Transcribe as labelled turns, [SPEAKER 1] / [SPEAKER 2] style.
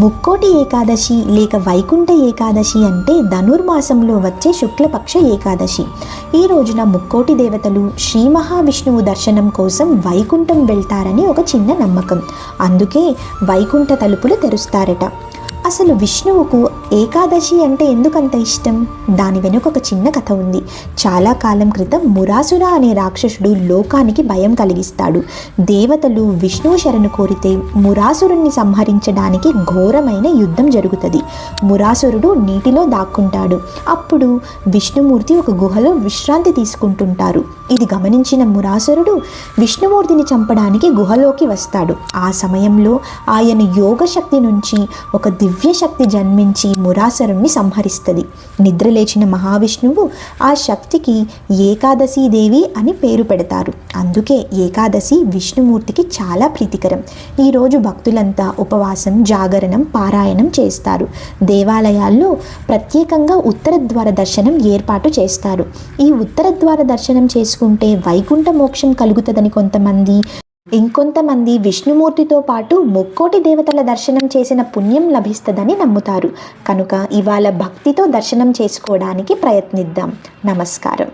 [SPEAKER 1] ముక్కోటి ఏకాదశి లేక వైకుంఠ ఏకాదశి అంటే ధనుర్మాసంలో వచ్చే శుక్లపక్ష ఏకాదశి. ఈ రోజున ముక్కోటి దేవతలు శ్రీ మహావిష్ణువు దర్శనం కోసం వైకుంఠం వెళ్తారని ఒక చిన్న నమ్మకం. అందుకే వైకుంఠ తలుపులు తెరుస్తారట. అసలు విష్ణువుకు ఏకాదశి అంటే ఎందుకంత ఇష్టం? దాని వెనుక ఒక చిన్న కథ ఉంది. చాలా కాలం క్రితం మురాసుర అనే రాక్షసుడు లోకానికి భయం కలిగిస్తాడు. దేవతలు విష్ణువు శరణు కోరితే మురాసురుణ్ణి సంహరించడానికి ఘోరమైన యుద్ధం జరుగుతుంది. మురాసురుడు నీటిలో దాక్కుంటాడు. అప్పుడు విష్ణుమూర్తి ఒక గుహలో విశ్రాంతి తీసుకుంటుంటారు. ఇది గమనించిన మురాసురుడు విష్ణుమూర్తిని చంపడానికి గుహలోకి వస్తాడు. ఆ సమయంలో ఆయన యోగశక్తి నుంచి ఒక దివ్యశక్తి జన్మించి మురాసురుణ్ణి సంహరిస్తుంది. నిద్రలేచిన మహావిష్ణువు ఆ శక్తికి ఏకాదశీ దేవి అని పేరు పెడతారు. అందుకే ఏకాదశి విష్ణుమూర్తికి చాలా ప్రీతికరం. ఈరోజు భక్తులంతా ఉపవాసం, జాగరణం, పారాయణం చేస్తారు. దేవాలయాల్లో ప్రత్యేకంగా ఉత్తర ద్వార దర్శనం ఏర్పాటు చేస్తారు. ఈ ఉత్తర ద్వార దర్శనం చేసుకుంటే వైకుంఠ మోక్షం కలుగుతుందని కొంతమంది, ఇంకొంతమంది విష్ణుమూర్తితో పాటు ముక్కోటి దేవతల దర్శనం చేసిన పుణ్యం లభిస్తుందని నమ్ముతారు. కనుక ఇవాళ భక్తితో దర్శనం చేసుకోవడానికి ప్రయత్నిద్దాం. నమస్కారం.